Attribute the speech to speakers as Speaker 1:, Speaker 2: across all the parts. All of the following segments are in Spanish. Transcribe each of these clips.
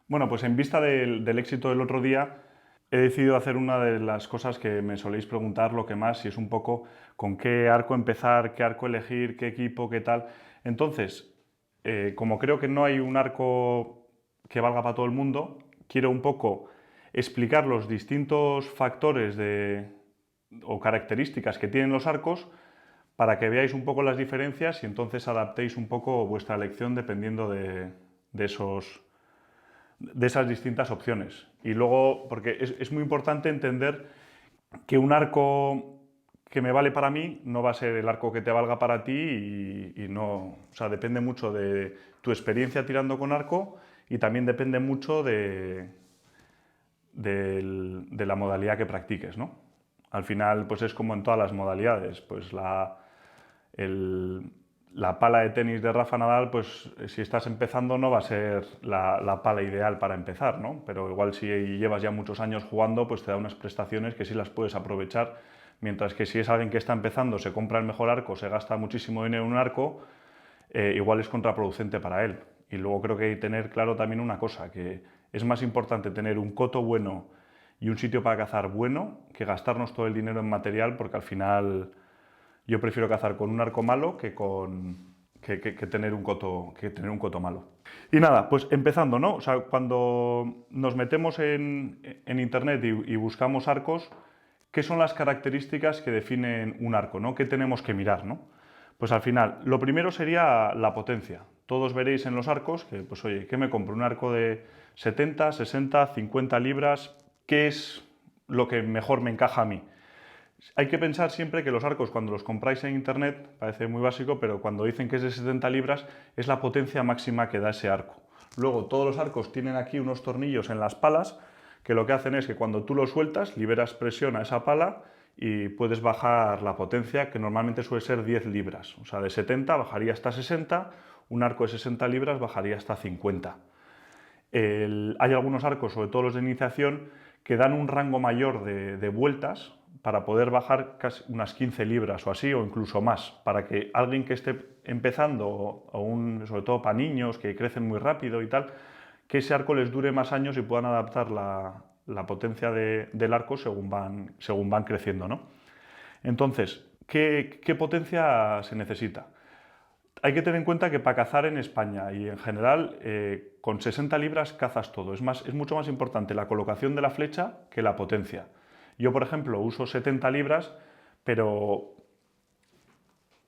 Speaker 1: Bueno, pues en vista del éxito del otro día, he decidido hacer una de las cosas que me soléis preguntar lo que más, y es un poco con qué arco empezar, qué arco elegir, qué equipo, qué tal. Entonces, como creo que no hay un arco que valga para todo el mundo, quiero un poco explicar los distintos factores o características que tienen los arcos para que veáis un poco las diferencias y entonces adaptéis un poco vuestra elección dependiendo de esos de esas distintas opciones. Y luego, porque es muy importante entender que un arco que me vale para mí no va a ser el arco que te valga para ti y no, o sea, depende mucho de tu experiencia tirando con arco y también depende mucho de la modalidad que practiques, ¿no? Al final, pues es como en todas las modalidades, pues el, la pala de tenis de Rafa Nadal, pues si estás empezando no va a ser la pala ideal para empezar, ¿no? Pero igual si llevas ya muchos años jugando, pues te da unas prestaciones que sí las puedes aprovechar, mientras que si es alguien que está empezando, se compra el mejor arco, se gasta muchísimo dinero en un arco, igual es contraproducente para él. Y luego creo que hay que tener claro también una cosa, que es más importante tener un coto bueno y un sitio para cazar bueno que gastarnos todo el dinero en material, porque al final yo prefiero cazar con un arco malo que tener un coto malo. Y nada, pues empezando, ¿no? O sea, cuando nos metemos en internet y buscamos arcos, ¿qué son las características que definen un arco, ¿no? ¿Qué tenemos que mirar, ¿no? Pues al final, lo primero sería la potencia. Todos veréis en los arcos que, pues oye, ¿qué me compro? Un arco de 70, 60, 50 libras, ¿qué es lo que mejor me encaja a mí? Hay que pensar siempre que los arcos, cuando los compráis en internet, parece muy básico, pero cuando dicen que es de 70 libras, es la potencia máxima que da ese arco. Luego, todos los arcos tienen aquí unos tornillos en las palas, que lo que hacen es que cuando tú lo sueltas, liberas presión a esa pala y puedes bajar la potencia, que normalmente suele ser 10 libras. O sea, de 70 bajaría hasta 60, un arco de 60 libras bajaría hasta 50. Hay algunos arcos, sobre todo los de iniciación, que dan un rango mayor de vueltas para poder bajar casi unas 15 libras o así, o incluso más, para que alguien que esté empezando, sobre todo para niños que crecen muy rápido y tal, que ese arco les dure más años y puedan adaptar la potencia del arco según van creciendo, ¿no? Entonces, ¿qué potencia se necesita? Hay que tener en cuenta que para cazar en España y en general, con 60 libras cazas todo. Es mucho más importante la colocación de la flecha que la potencia. Yo, por ejemplo, uso 70 libras, pero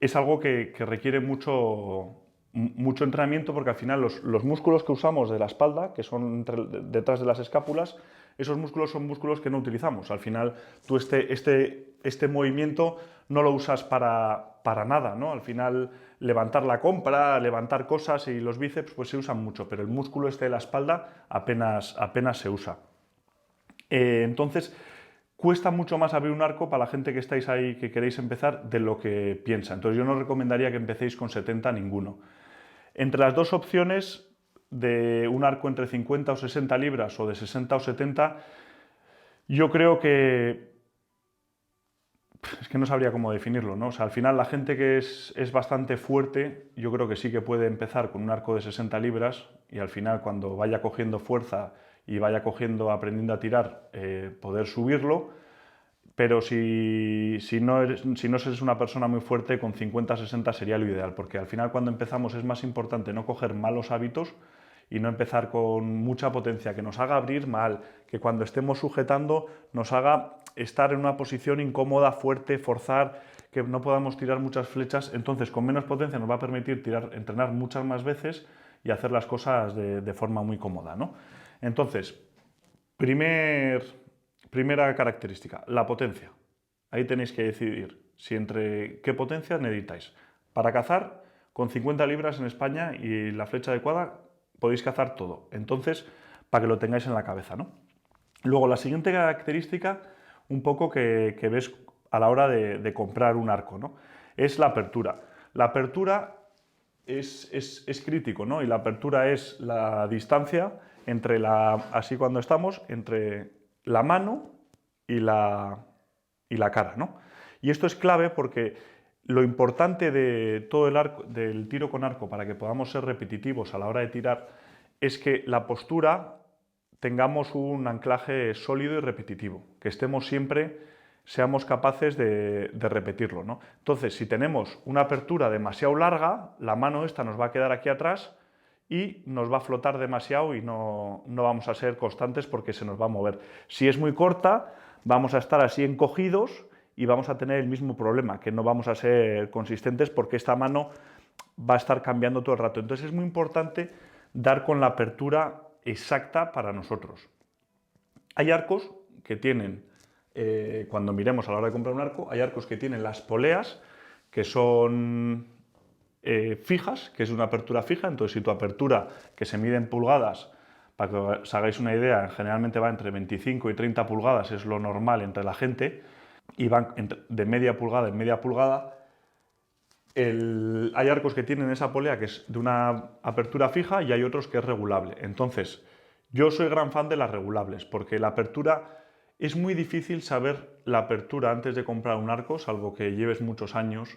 Speaker 1: es algo que requiere mucho entrenamiento porque al final los músculos que usamos de la espalda, que son detrás de las escápulas, esos músculos son músculos que no utilizamos. Al final tú este movimiento no lo usas para nada, ¿no? Al final levantar la compra, levantar cosas y los bíceps pues se usan mucho, pero el músculo este de la espalda apenas se usa. Entonces, cuesta mucho más abrir un arco para la gente que estáis ahí, que queréis empezar, de lo que piensa. Entonces, yo no os recomendaría que empecéis con 70 ninguno. Entre las dos opciones de un arco entre 50 o 60 libras o de 60 o 70, yo creo que es que no sabría cómo definirlo, ¿no? O sea, al final la gente que es bastante fuerte, yo creo que sí que puede empezar con un arco de 60 libras y al final cuando vaya cogiendo fuerza y vaya aprendiendo a tirar, poder subirlo. Pero si no eres una persona muy fuerte, con 50-60 sería lo ideal, porque al final cuando empezamos es más importante no coger malos hábitos y no empezar con mucha potencia que nos haga abrir mal, que cuando estemos sujetando nos haga estar en una posición incómoda, fuerte, forzar, que no podamos tirar muchas flechas. Entonces con menos potencia nos va a permitir entrenar muchas más veces y hacer las cosas de forma muy cómoda, ¿no? Entonces, primera característica, la potencia. Ahí tenéis que decidir si entre qué potencia necesitáis. Para cazar, con 50 libras en España y la flecha adecuada, podéis cazar todo. Entonces, para que lo tengáis en la cabeza, ¿no? Luego, la siguiente característica, un poco que ves a la hora de comprar un arco, ¿no? Es la apertura. La apertura es crítico, ¿no? Y la apertura es la distancia así cuando estamos, entre la mano y la cara, ¿no? Y esto es clave porque lo importante de todo el arco, del tiro con arco, para que podamos ser repetitivos a la hora de tirar, es que la postura tengamos un anclaje sólido y repetitivo, que seamos capaces de repetirlo, ¿no? Entonces, si tenemos una apertura demasiado larga, la mano esta nos va a quedar aquí atrás y nos va a flotar demasiado y no vamos a ser constantes porque se nos va a mover. Si es muy corta, vamos a estar así encogidos y vamos a tener el mismo problema, que no vamos a ser consistentes porque esta mano va a estar cambiando todo el rato. Entonces es muy importante dar con la apertura exacta para nosotros. Hay arcos que tienen, cuando miremos a la hora de comprar un arco, hay arcos que tienen las poleas, que son fijas, que es una apertura fija. Entonces, si tu apertura, que se mide en pulgadas, para que os hagáis una idea, generalmente va entre 25 y 30 pulgadas, es lo normal entre la gente, y van de media pulgada en media pulgada. Hay arcos que tienen esa polea que es de una apertura fija y hay otros que es regulable. Entonces, yo soy gran fan de las regulables, porque la apertura es muy difícil saber la apertura antes de comprar un arco, salvo que lleves muchos años,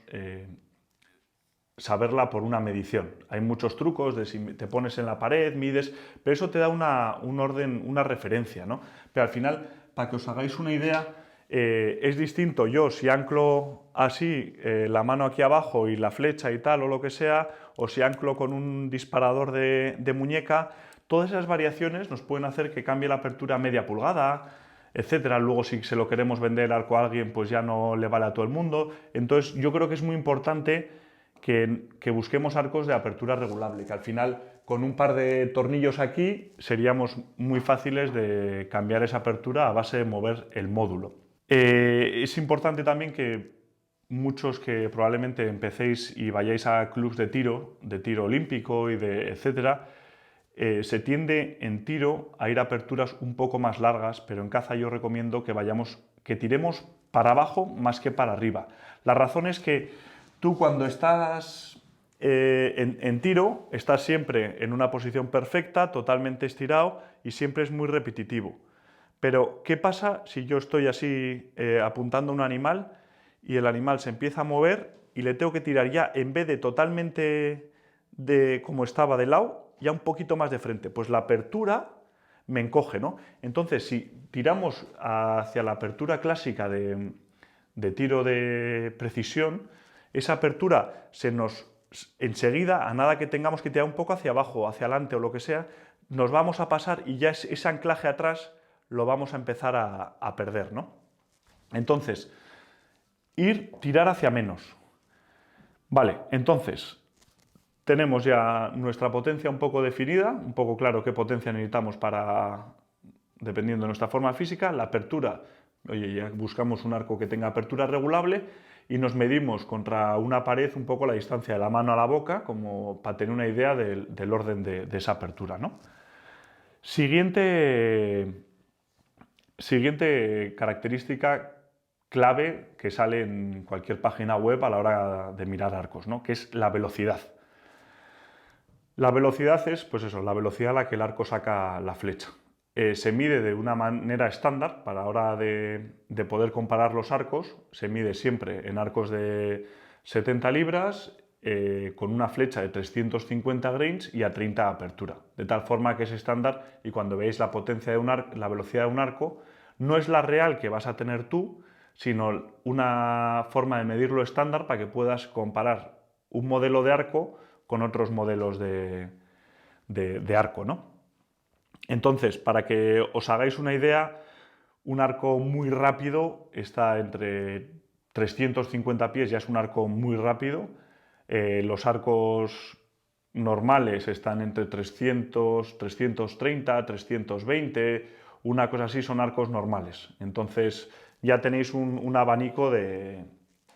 Speaker 1: saberla por una medición. Hay muchos trucos de si te pones en la pared, mides, pero eso te da un orden, una referencia, ¿no? Pero al final, para que os hagáis una idea, es distinto yo si anclo así la mano aquí abajo y la flecha y tal o lo que sea, o si anclo con un disparador de muñeca. Todas esas variaciones nos pueden hacer que cambie la apertura a media pulgada, etcétera. Luego, si se lo queremos vender arco a alguien, pues ya no le vale a todo el mundo. Entonces, yo creo que es muy importante que busquemos arcos de apertura regulable, que al final, con un par de tornillos aquí, seríamos muy fáciles de cambiar esa apertura a base de mover el módulo. Es importante también que muchos que probablemente empecéis y vayáis a clubs de tiro olímpico y de etcétera, se tiende en tiro a ir a aperturas un poco más largas, pero en caza yo recomiendo que tiremos para abajo más que para arriba. La razón es que tú, cuando estás en tiro, estás siempre en una posición perfecta, totalmente estirado, y siempre es muy repetitivo. Pero, ¿qué pasa si yo estoy así apuntando a un animal y el animal se empieza a mover y le tengo que tirar ya, en vez de totalmente como estaba de lado, ya un poquito más de frente? Pues la apertura me encoge, ¿no? Entonces, si tiramos hacia la apertura clásica de tiro de precisión, esa apertura enseguida, a nada que tengamos que tirar un poco hacia abajo, hacia adelante o lo que sea, nos vamos a pasar y ya ese anclaje atrás lo vamos a empezar a perder, ¿no? Entonces, tirar hacia menos. Vale, entonces, tenemos ya nuestra potencia un poco definida, un poco claro qué potencia necesitamos dependiendo de nuestra forma física. La apertura, oye, ya buscamos un arco que tenga apertura regulable y nos medimos contra una pared un poco la distancia de la mano a la boca, como para tener una idea del orden de esa apertura, ¿no? Siguiente característica clave que sale en cualquier página web a la hora de mirar arcos, ¿no? Que es la velocidad. La velocidad es, pues eso, la velocidad a la que el arco saca la flecha. Se mide de una manera estándar para la hora de poder comparar los arcos. Se mide siempre en arcos de 70 libras con una flecha de 350 grains y a 30 de apertura. De tal forma que es estándar, y cuando veáis la potencia de la velocidad de un arco, no es la real que vas a tener tú, sino una forma de medirlo estándar para que puedas comparar un modelo de arco con otros modelos de arco, ¿no? Entonces, para que os hagáis una idea, un arco muy rápido está entre 350 pies, ya es un arco muy rápido. Los arcos normales están entre 300, 330, 320, una cosa así, son arcos normales. Entonces ya tenéis un abanico de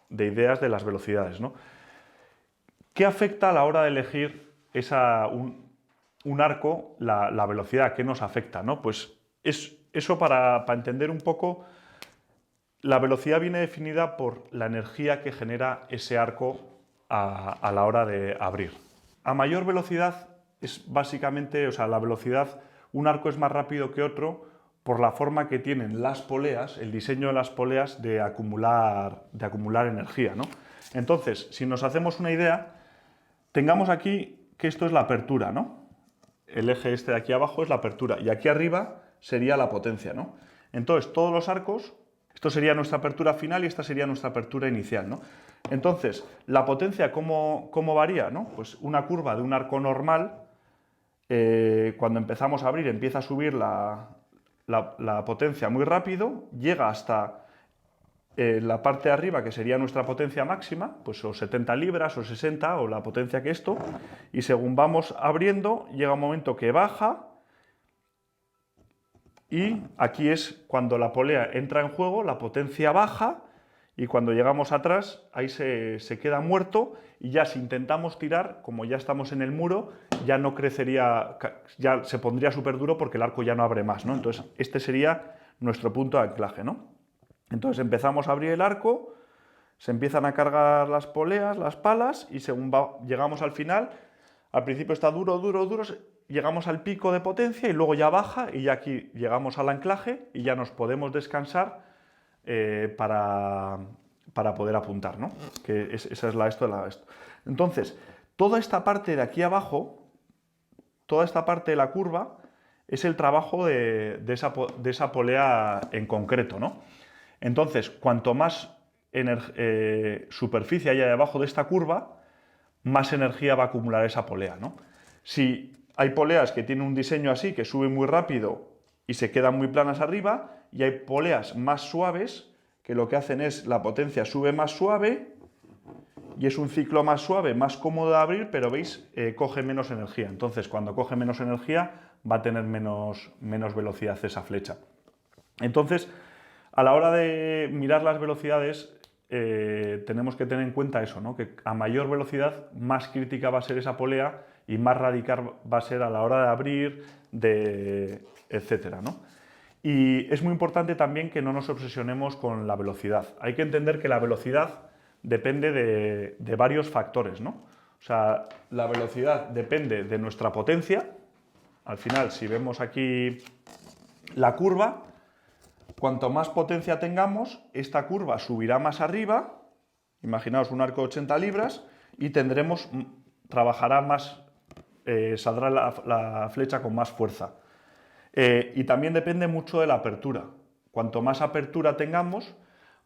Speaker 1: ideas de las velocidades, ¿no? ¿Qué afecta a la hora de elegir un arco, la velocidad? ¿Qué nos afecta, ¿no? Pues eso para entender un poco, la velocidad viene definida por la energía que genera ese arco a la hora de abrir. A mayor velocidad es básicamente, o sea, la velocidad, un arco es más rápido que otro por la forma que tienen las poleas, el diseño de las poleas de acumular energía, ¿no? Entonces, si nos hacemos una idea, tengamos aquí que esto es la apertura, ¿no? el eje este de aquí abajo es la apertura y aquí arriba sería la potencia, ¿no? Entonces, todos los arcos, esto sería nuestra apertura final y esta sería nuestra apertura inicial, ¿no? Entonces, la potencia, ¿cómo varía? ¿No? Pues una curva de un arco normal, cuando empezamos a abrir, empieza a subir la potencia muy rápido, llega hasta la parte de arriba, que sería nuestra potencia máxima, pues o 70 libras o 60 o la potencia que esto, y según vamos abriendo, llega un momento que baja y aquí es cuando la polea entra en juego, la potencia baja y cuando llegamos atrás, ahí se queda muerto y ya si intentamos tirar, como ya estamos en el muro, ya no crecería, ya se pondría súper duro porque el arco ya no abre más, ¿no? Entonces, este sería nuestro punto de anclaje, ¿no? Entonces empezamos a abrir el arco, se empiezan a cargar las poleas, las palas, y según llegamos al final, al principio está duro, duro, duro, llegamos al pico de potencia y luego ya baja y ya aquí llegamos al anclaje y ya nos podemos descansar para poder apuntar, ¿no? Que esa es esto. Entonces, toda esta parte de aquí abajo, toda esta parte de la curva, es el trabajo de esa polea en concreto, ¿no? Entonces, cuanto más superficie haya debajo de esta curva, más energía va a acumular esa polea, ¿no? Si hay poleas que tienen un diseño así, que suben muy rápido y se quedan muy planas arriba, y hay poleas más suaves, que lo que hacen es la potencia sube más suave, y es un ciclo más suave, más cómodo de abrir, pero veis, coge menos energía. Entonces, cuando coge menos energía, va a tener menos velocidad esa flecha. Entonces, a la hora de mirar las velocidades, tenemos que tener en cuenta eso, ¿no? Que a mayor velocidad, más crítica va a ser esa polea y más radical va a ser a la hora de abrir, etcétera, ¿no? Y es muy importante también que no nos obsesionemos con la velocidad. Hay que entender que la velocidad depende de varios factores, ¿no? O sea, la velocidad depende de nuestra potencia. Al final, si vemos aquí la curva, cuanto más potencia tengamos, esta curva subirá más arriba, imaginaos un arco de 80 libras, y trabajará más, saldrá la flecha con más fuerza. Y también depende mucho de la apertura. Cuanto más apertura tengamos,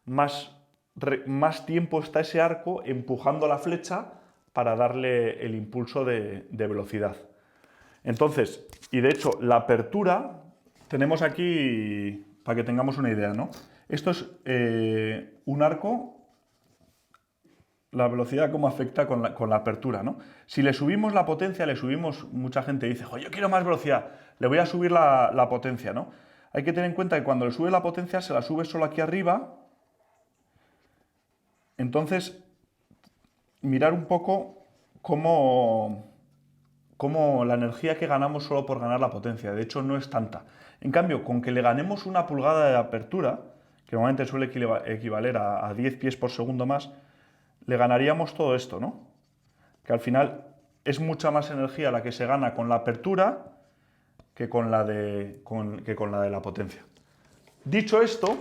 Speaker 1: más tiempo está ese arco empujando la flecha para darle el impulso de velocidad. Entonces, y de hecho, la apertura, tenemos aquí, para que tengamos una idea, ¿no? Esto es un arco, la velocidad cómo afecta con la apertura, ¿no? Si le subimos la potencia, mucha gente dice, yo quiero más velocidad, le voy a subir la potencia, ¿no? Hay que tener en cuenta que cuando le sube la potencia, se la sube solo aquí arriba. Entonces, mirar un poco cómo la energía que ganamos solo por ganar la potencia. De hecho, no es tanta. En cambio, con que le ganemos una pulgada de apertura, que normalmente suele equivaler a 10 pies por segundo más, le ganaríamos todo esto, ¿no? Que al final es mucha más energía la que se gana con la apertura que con la de la potencia. Dicho esto,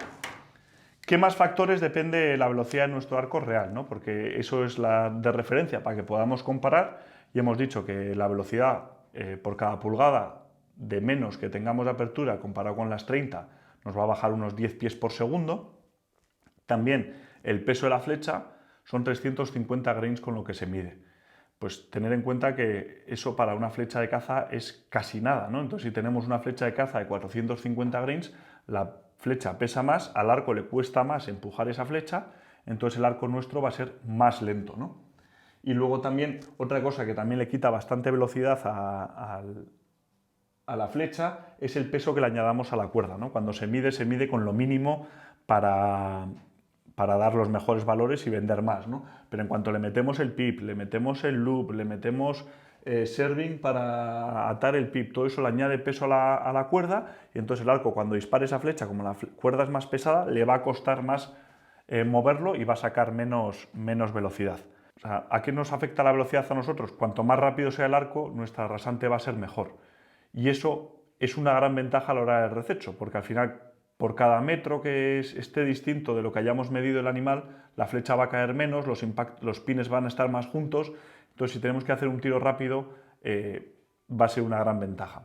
Speaker 1: ¿qué más factores depende de la velocidad de nuestro arco real, ¿no? Porque eso es la de referencia para que podamos comparar, y hemos dicho que la velocidad por cada pulgada de menos que tengamos de apertura comparado con las 30 nos va a bajar unos 10 pies por segundo. También el peso de la flecha son 350 grains con lo que se mide. Pues tener en cuenta que eso para una flecha de caza es casi nada, ¿no? Entonces, si tenemos una flecha de caza de 450 grains, la flecha pesa más, al arco le cuesta más empujar esa flecha, entonces el arco nuestro va a ser más lento, ¿no? Y luego también, otra cosa que también le quita bastante velocidad a la flecha es el peso que le añadamos a la cuerda, ¿no? Cuando se mide con lo mínimo para dar los mejores valores y vender más, ¿no? Pero en cuanto le metemos el pip, le metemos el loop, le metemos serving para atar el pip, todo eso le añade peso a la cuerda, y entonces el arco, cuando dispare esa flecha, como la cuerda es más pesada, le va a costar más moverlo y va a sacar menos velocidad. O sea, ¿a qué nos afecta la velocidad a nosotros? Cuanto más rápido sea el arco, nuestra rasante va a ser mejor. Y eso es una gran ventaja a la hora del rececho, porque al final, por cada metro que esté distinto de lo que hayamos medido el animal, la flecha va a caer menos, los pines van a estar más juntos. Entonces, si tenemos que hacer un tiro rápido, va a ser una gran ventaja.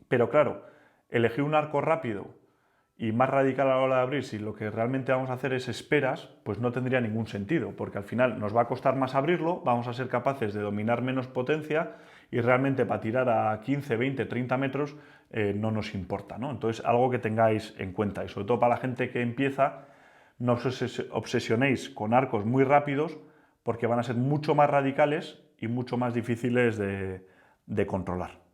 Speaker 1: Pero claro, elegir un arco rápido y más radical a la hora de abrir, si lo que realmente vamos a hacer es esperas, pues no tendría ningún sentido, porque al final nos va a costar más abrirlo, vamos a ser capaces de dominar menos potencia y realmente para tirar a 15, 20, 30 metros no nos importa, ¿no? Entonces, algo que tengáis en cuenta, y sobre todo para la gente que empieza, no os obsesionéis con arcos muy rápidos, porque van a ser mucho más radicales y mucho más difíciles de controlar.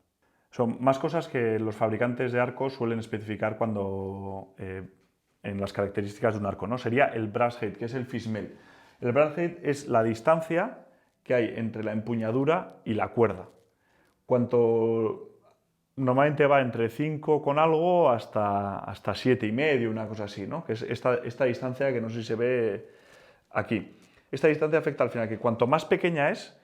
Speaker 1: Son más cosas que los fabricantes de arcos suelen especificar cuando en las características de un arco, ¿no? Sería el brass height, que es el Fishmel. El brass height es la distancia que hay entre la empuñadura y la cuerda. Normalmente va entre 5 con algo hasta 7,5, una cosa así, ¿no? Que es esta distancia que no sé si se ve aquí. Esta distancia afecta al final que cuanto más pequeña es,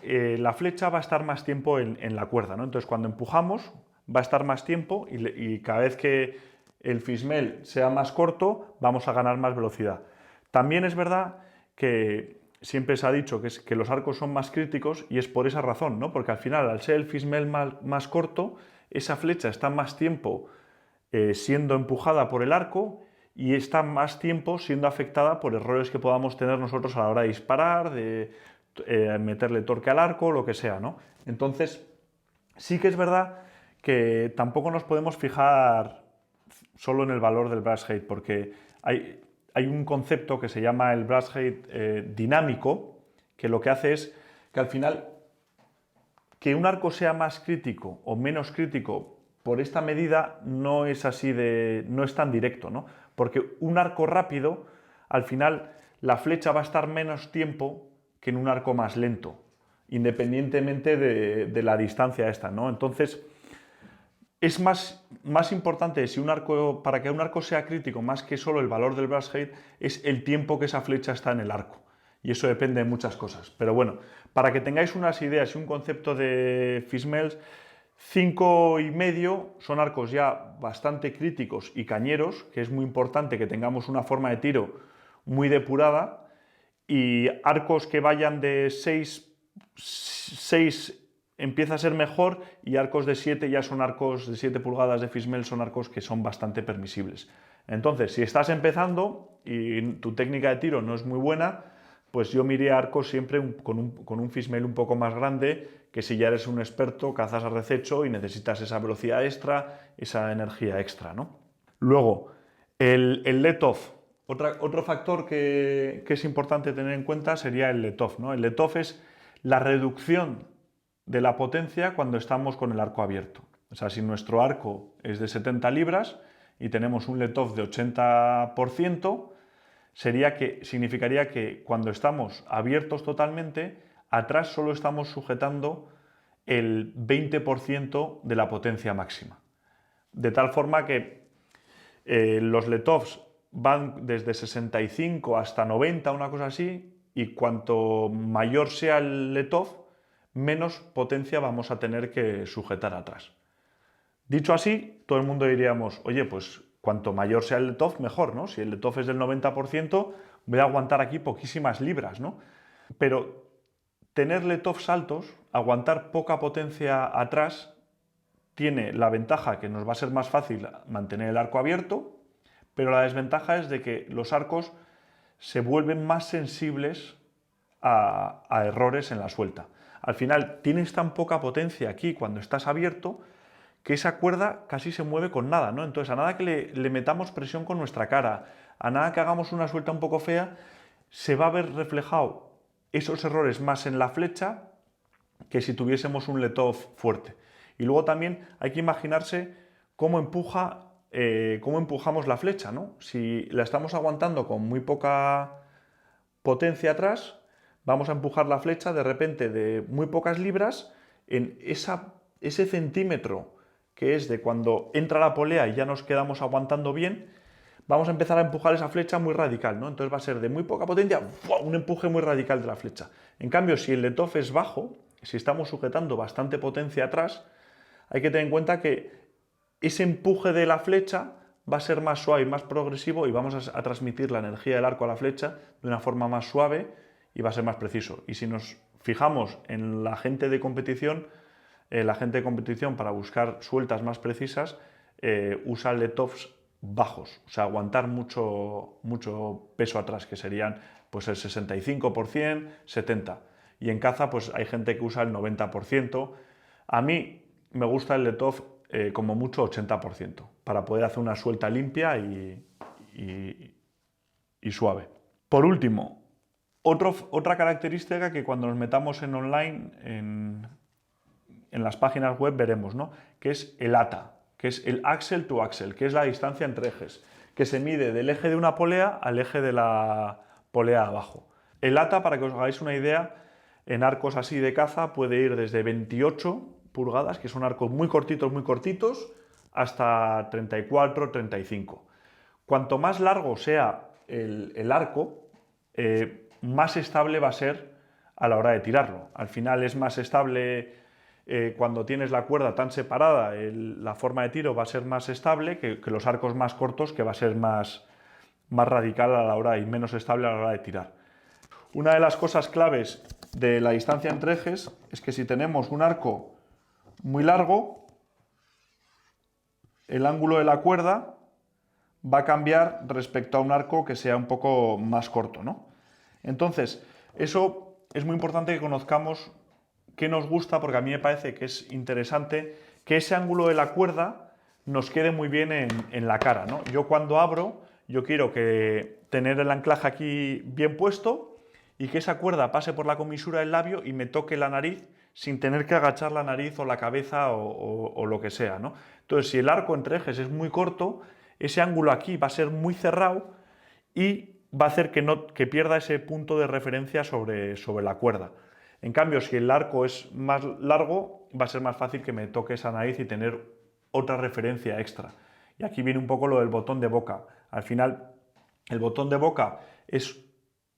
Speaker 1: la flecha va a estar más tiempo en la cuerda, ¿no? Entonces, cuando empujamos, va a estar más tiempo y cada vez que el Fishmel sea más corto, vamos a ganar más velocidad. También es verdad que siempre se ha dicho que los arcos son más críticos y es por esa razón, ¿no? Porque al final, al ser el Fishmel más corto, esa flecha está más tiempo siendo empujada por el arco y está más tiempo siendo afectada por errores que podamos tener nosotros a la hora de disparar, de meterle torque al arco, lo que sea, ¿no? Entonces, sí que es verdad que tampoco nos podemos fijar solo en el valor del brass height, porque hay un concepto que se llama el brass height dinámico, que lo que hace es que al final que un arco sea más crítico o menos crítico por esta medida no es no es tan directo, ¿no? Porque un arco rápido, al final la flecha va a estar menos tiempo que en un arco más lento, independientemente de la distancia esta, ¿no? Entonces, es más importante para que un arco sea crítico, más que solo el valor del brass height, es el tiempo que esa flecha está en el arco. Y eso depende de muchas cosas. Pero bueno, para que tengáis unas ideas y un concepto de Fishmels, 5,5 son arcos ya bastante críticos y cañeros, que es muy importante que tengamos una forma de tiro muy depurada, y arcos que vayan de 6 empieza a ser mejor, y arcos de 7 ya son arcos de 7 pulgadas de Fishmel, son arcos que son bastante permisibles. Entonces, si estás empezando y tu técnica de tiro no es muy buena, pues yo miré arcos siempre con un Fishmel un poco más grande, que si ya eres un experto, cazas a rececho y necesitas esa velocidad extra, esa energía extra, ¿no? Luego, el let-off. Otro factor que es importante tener en cuenta sería el let-off, ¿no? El let-off es la reducción de la potencia cuando estamos con el arco abierto. O sea, si nuestro arco es de 70 libras y tenemos un let-off de 80%, significaría que cuando estamos abiertos totalmente, atrás solo estamos sujetando el 20% de la potencia máxima. De tal forma que los let-offs van desde 65 hasta 90, una cosa así, y cuanto mayor sea el let-off, menos potencia vamos a tener que sujetar atrás. Dicho así, todo el mundo diríamos, oye, pues cuanto mayor sea el let-off, mejor, ¿no? Si el let-off es del 90%, voy a aguantar aquí poquísimas libras, ¿no? Pero tener let-offs altos, aguantar poca potencia atrás, tiene la ventaja que nos va a ser más fácil mantener el arco abierto, pero la desventaja es de que los arcos se vuelven más sensibles a errores en la suelta. Al final tienes tan poca potencia aquí cuando estás abierto que esa cuerda casi se mueve con nada, ¿no? Entonces, a nada que le metamos presión con nuestra cara, a nada que hagamos una suelta un poco fea, se va a ver reflejado esos errores más en la flecha que si tuviésemos un let-off fuerte. Y luego también hay que imaginarse cómo empujamos la flecha, ¿no? Si la estamos aguantando con muy poca potencia atrás, vamos a empujar la flecha de repente de muy pocas libras en ese centímetro que es de cuando entra la polea y ya nos quedamos aguantando bien, vamos a empezar a empujar esa flecha muy radical, ¿no? Entonces va a ser de muy poca potencia, un empuje muy radical de la flecha. En cambio, si el let-off es bajo, si estamos sujetando bastante potencia atrás, hay que tener en cuenta que ese empuje de la flecha va a ser más suave y más progresivo y vamos a transmitir la energía del arco a la flecha de una forma más suave y va a ser más preciso. Y si nos fijamos en la gente de competición, la gente de competición para buscar sueltas más precisas usa let-offs bajos, o sea, aguantar mucho peso atrás, que serían pues el 65%, 70%. Y en caza pues hay gente que usa el 90%. A mí me gusta el let-off como mucho 80%, para poder hacer una suelta limpia y suave. Por último, otra característica que cuando nos metamos en online, en las páginas web veremos, ¿no? Que es el ATA, que es el axle to axle, que es la distancia entre ejes, que se mide del eje de una polea al eje de la polea abajo. El ATA, para que os hagáis una idea, en arcos así de caza puede ir desde 28 pulgadas, que son arcos muy cortitos, hasta 34, 35. Cuanto más largo sea el arco, más estable va a ser a la hora de tirarlo. Al final es más estable cuando tienes la cuerda tan separada, la forma de tiro va a ser más estable que los arcos más cortos, que va a ser más radical a la hora y menos estable a la hora de tirar. Una de las cosas claves de la distancia entre ejes es que si tenemos un arco muy largo, el ángulo de la cuerda va a cambiar respecto a un arco que sea un poco más corto, ¿no? Entonces, eso es muy importante que conozcamos qué nos gusta, porque a mí me parece que es interesante que ese ángulo de la cuerda nos quede muy bien en la cara, ¿no? Yo cuando abro, yo quiero tener el anclaje aquí bien puesto y que esa cuerda pase por la comisura del labio y me toque la nariz sin tener que agachar la nariz o la cabeza o lo que sea, ¿no? Entonces, si el arco entre ejes es muy corto, ese ángulo aquí va a ser muy cerrado y va a hacer que pierda ese punto de referencia sobre la cuerda. En cambio, si el arco es más largo, va a ser más fácil que me toque esa nariz y tener otra referencia extra. Y aquí viene un poco lo del botón de boca. Al final, el botón de boca es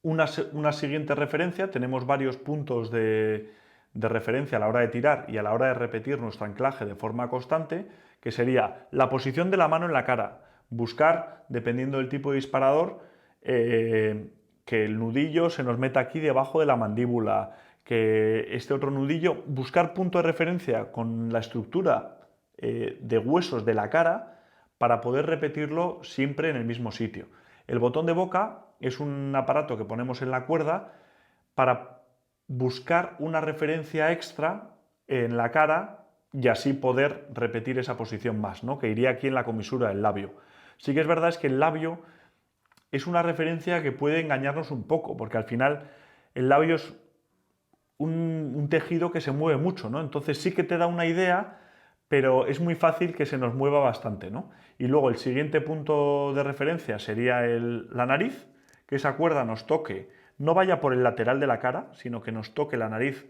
Speaker 1: una siguiente referencia. Tenemos varios puntos de referencia a la hora de tirar y a la hora de repetir nuestro anclaje de forma constante, que sería la posición de la mano en la cara. Buscar, dependiendo del tipo de disparador, que el nudillo se nos meta aquí debajo de la mandíbula, que este otro nudillo, buscar punto de referencia con la estructura de huesos de la cara para poder repetirlo siempre en el mismo sitio. El botón de boca es un aparato que ponemos en la cuerda para buscar una referencia extra en la cara y así poder repetir esa posición más, ¿no? Que iría aquí en la comisura del labio. Sí que es verdad es que el labio es una referencia que puede engañarnos un poco, porque al final el labio es un tejido que se mueve mucho, ¿no? Entonces sí que te da una idea, pero es muy fácil que se nos mueva bastante, ¿no? Y luego el siguiente punto de referencia sería la nariz, que esa cuerda nos toque, no vaya por el lateral de la cara, sino que nos toque la nariz,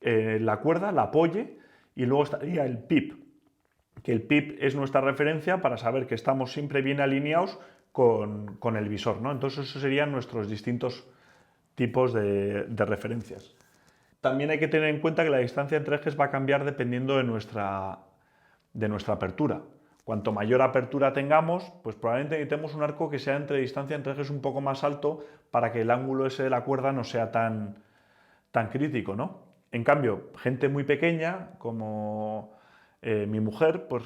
Speaker 1: la cuerda, la apoye, y luego estaría el pip, que el pip es nuestra referencia para saber que estamos siempre bien alineados con el visor, ¿no? Entonces esos serían nuestros distintos tipos de referencias. También hay que tener en cuenta que la distancia entre ejes va a cambiar dependiendo de nuestra apertura. Cuanto mayor apertura tengamos, pues probablemente necesitemos un arco que sea entre distancia entre ejes un poco más alto para que el ángulo ese de la cuerda no sea tan crítico, ¿no? En cambio, gente muy pequeña, como mi mujer, pues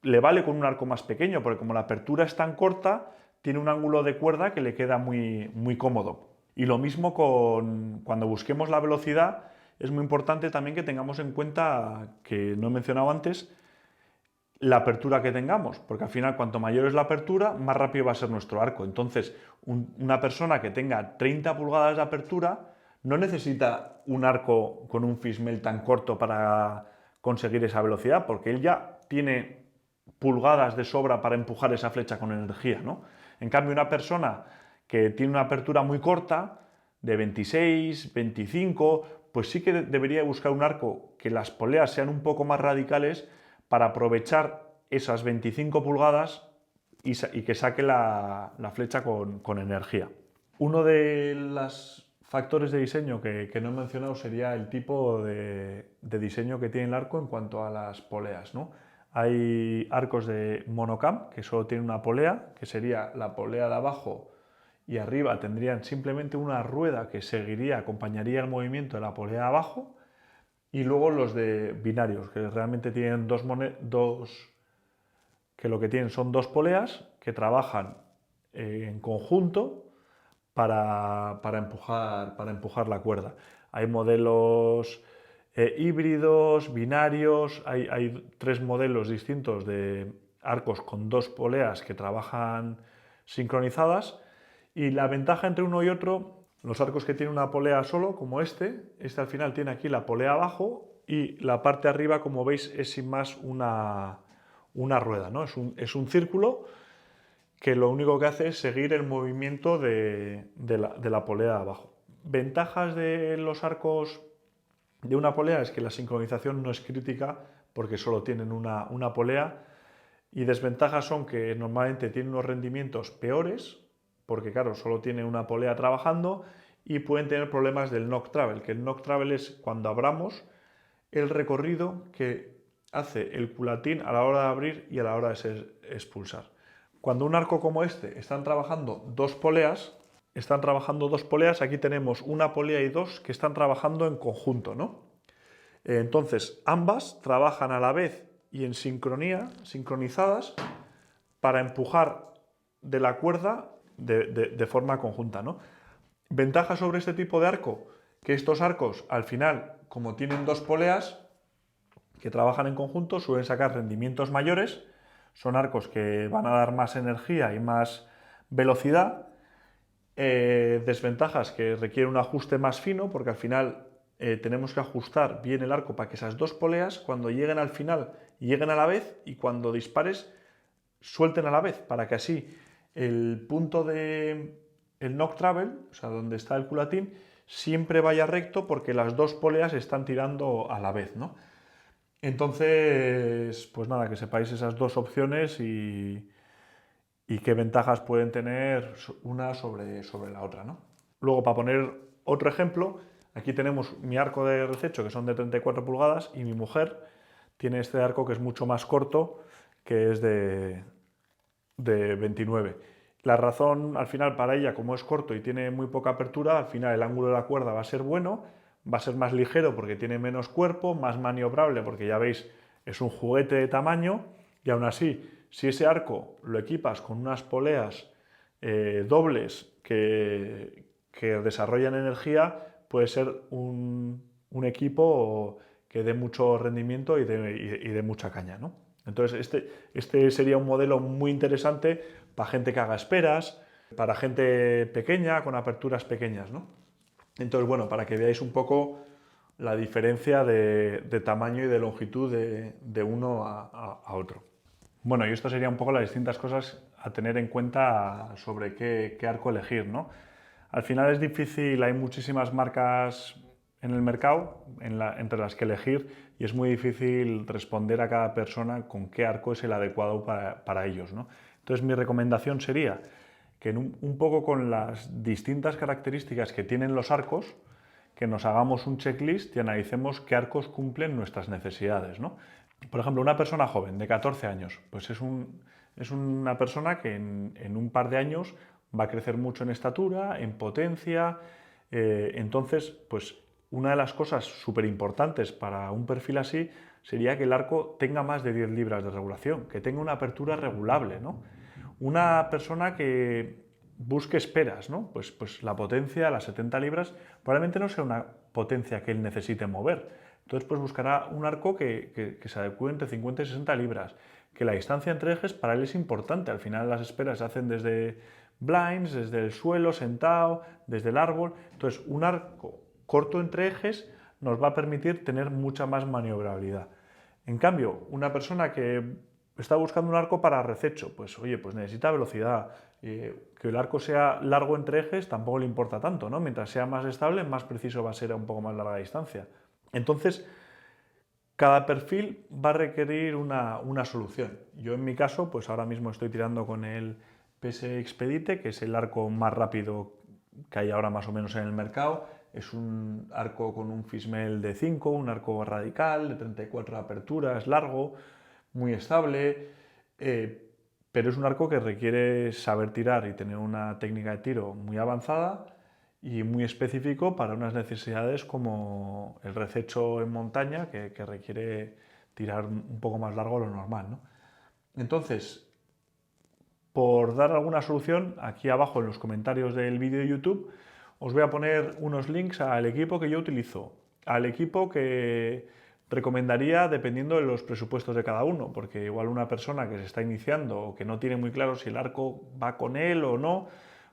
Speaker 1: le vale con un arco más pequeño, porque como la apertura es tan corta, tiene un ángulo de cuerda que le queda muy cómodo. Y lo mismo cuando busquemos la velocidad, es muy importante también que tengamos en cuenta, que no he mencionado antes, la apertura que tengamos, porque al final cuanto mayor es la apertura, más rápido va a ser nuestro arco. Entonces, una persona que tenga 30 pulgadas de apertura no necesita un arco con un fismel tan corto para conseguir esa velocidad, porque él ya tiene pulgadas de sobra para empujar esa flecha con energía, ¿no? En cambio, una persona que tiene una apertura muy corta, de 26, 25, pues sí que debería buscar un arco que las poleas sean un poco más radicales para aprovechar esas 25 pulgadas y que saque la flecha con energía. Uno de los factores de diseño que no he mencionado sería el tipo de diseño que tiene el arco en cuanto a las poleas, ¿no? Hay arcos de monocam que solo tienen una polea, que sería la polea de abajo, y arriba tendrían simplemente una rueda que acompañaría el movimiento de la polea de abajo. y luego los de binarios, que realmente tienen que lo que tienen son dos poleas que trabajan en conjunto para empujar la cuerda. Hay modelos híbridos, binarios, hay tres modelos distintos de arcos con dos poleas que trabajan sincronizadas, y la ventaja entre uno y otro, los arcos que tienen una polea solo, como este al final tiene aquí la polea abajo y la parte arriba, como veis, es sin más una rueda, ¿no? Es un círculo que lo único que hace es seguir el movimiento de la polea abajo. Ventajas de los arcos de una polea es que la sincronización no es crítica porque solo tienen una polea, y desventajas son que normalmente tienen unos rendimientos peores porque claro, solo tiene una polea trabajando, y pueden tener problemas del knock travel, que el knock travel es cuando abramos el recorrido que hace el culatín a la hora de abrir y a la hora de expulsar. Cuando un arco como este están trabajando dos poleas, aquí tenemos una polea y dos que están trabajando en conjunto, ¿no? Entonces, ambas trabajan a la vez y en sincronía, sincronizadas, para empujar de la cuerda de forma conjunta, ¿no? Ventaja sobre este tipo de arco, que estos arcos, al final, como tienen dos poleas que trabajan en conjunto, suelen sacar rendimientos mayores, son arcos que van a dar más energía y más velocidad. Desventajas que requieren un ajuste más fino, porque al final tenemos que ajustar bien el arco para que esas dos poleas, cuando lleguen al final, lleguen a la vez, y cuando dispares, suelten a la vez, para que así el punto de el knock travel, o sea, donde está el culatín, siempre vaya recto porque las dos poleas están tirando a la vez, ¿no? Entonces, pues nada, que sepáis esas dos opciones y qué ventajas pueden tener una sobre la otra, ¿no? Luego, para poner otro ejemplo, aquí tenemos mi arco de rececho, que son de 34 pulgadas, y mi mujer tiene este arco que es mucho más corto, que es de 29. La razón, al final, para ella, como es corto y tiene muy poca apertura, al final el ángulo de la cuerda va a ser bueno, va a ser más ligero porque tiene menos cuerpo, más maniobrable porque ya veis, es un juguete de tamaño, y aún así, si ese arco lo equipas con unas poleas dobles que desarrollan energía, puede ser un equipo que dé mucho rendimiento y de mucha caña, ¿no? Entonces, este sería un modelo muy interesante para gente que haga esperas, para gente pequeña, con aperturas pequeñas, ¿no? Entonces, bueno, para que veáis un poco la diferencia de tamaño y de longitud de uno a otro. Bueno, y esto sería un poco las distintas cosas a tener en cuenta sobre qué arco elegir, ¿no? Al final es difícil, hay muchísimas marcas en el mercado entre las que elegir, y es muy difícil responder a cada persona con qué arco es el adecuado para ellos, ¿no? Entonces mi recomendación sería que un poco con las distintas características que tienen los arcos, que nos hagamos un checklist y analicemos qué arcos cumplen nuestras necesidades, ¿no? Por ejemplo, una persona joven de 14 años, pues es una persona que en un par de años va a crecer mucho en estatura, en potencia. Entonces, pues una de las cosas súper importantes para un perfil así sería que el arco tenga más de 10 libras de regulación, que tenga una apertura regulable, ¿no? Una persona que busque esperas, ¿no? Pues la potencia, las 70 libras, probablemente no sea una potencia que él necesite mover. Entonces, pues buscará un arco que se adecue entre 50 y 60 libras, que la distancia entre ejes para él es importante. Al final las esperas se hacen desde blinds, desde el suelo, sentado, desde el árbol. Entonces, un arco corto entre ejes nos va a permitir tener mucha más maniobrabilidad. En cambio, una persona que está buscando un arco para rececho, pues oye, pues necesita velocidad. Que el arco sea largo entre ejes tampoco le importa tanto, ¿no? Mientras sea más estable, más preciso va a ser a un poco más larga distancia. Entonces, cada perfil va a requerir una solución. Yo en mi caso, pues ahora mismo estoy tirando con el PS Expedite, que es el arco más rápido que hay ahora más o menos en el mercado. Es un arco con un Fismel de 5, un arco radical de 34 aperturas, largo, muy estable, pero es un arco que requiere saber tirar y tener una técnica de tiro muy avanzada, y muy específico para unas necesidades como el rececho en montaña, que requiere tirar un poco más largo de lo normal, ¿no? Entonces, por dar alguna solución, aquí abajo en los comentarios del vídeo de YouTube os voy a poner unos links al equipo que yo utilizo, al equipo que recomendaría dependiendo de los presupuestos de cada uno, porque igual una persona que se está iniciando o que no tiene muy claro si el arco va con él o no,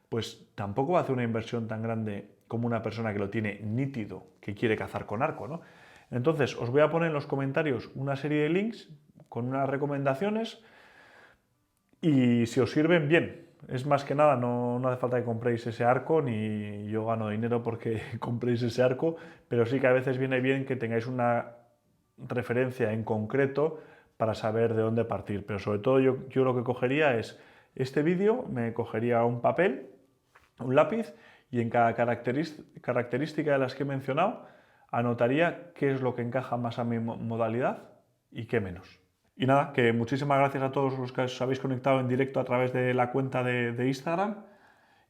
Speaker 1: pues tampoco va a hacer una inversión tan grande como una persona que lo tiene nítido, que quiere cazar con arco, ¿no? Entonces, os voy a poner en los comentarios una serie de links con unas recomendaciones y si os sirven, bien. Es más que nada, no hace falta que compréis ese arco, ni yo gano dinero porque compréis ese arco, pero sí que a veces viene bien que tengáis una referencia en concreto para saber de dónde partir. Pero sobre todo yo lo que cogería es este vídeo, me cogería un papel, un lápiz y en cada característica de las que he mencionado anotaría qué es lo que encaja más a mi modalidad y qué menos. Y nada, que muchísimas gracias a todos los que os habéis conectado en directo a través de la cuenta de Instagram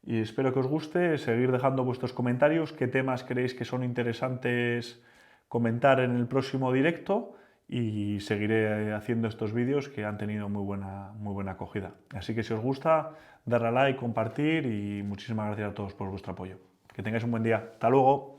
Speaker 1: y espero que os guste, seguir dejando vuestros comentarios, qué temas creéis que son interesantes comentar en el próximo directo y seguiré haciendo estos vídeos que han tenido muy buena acogida. Así que si os gusta, darle a like, compartir y muchísimas gracias a todos por vuestro apoyo. Que tengáis un buen día. Hasta luego.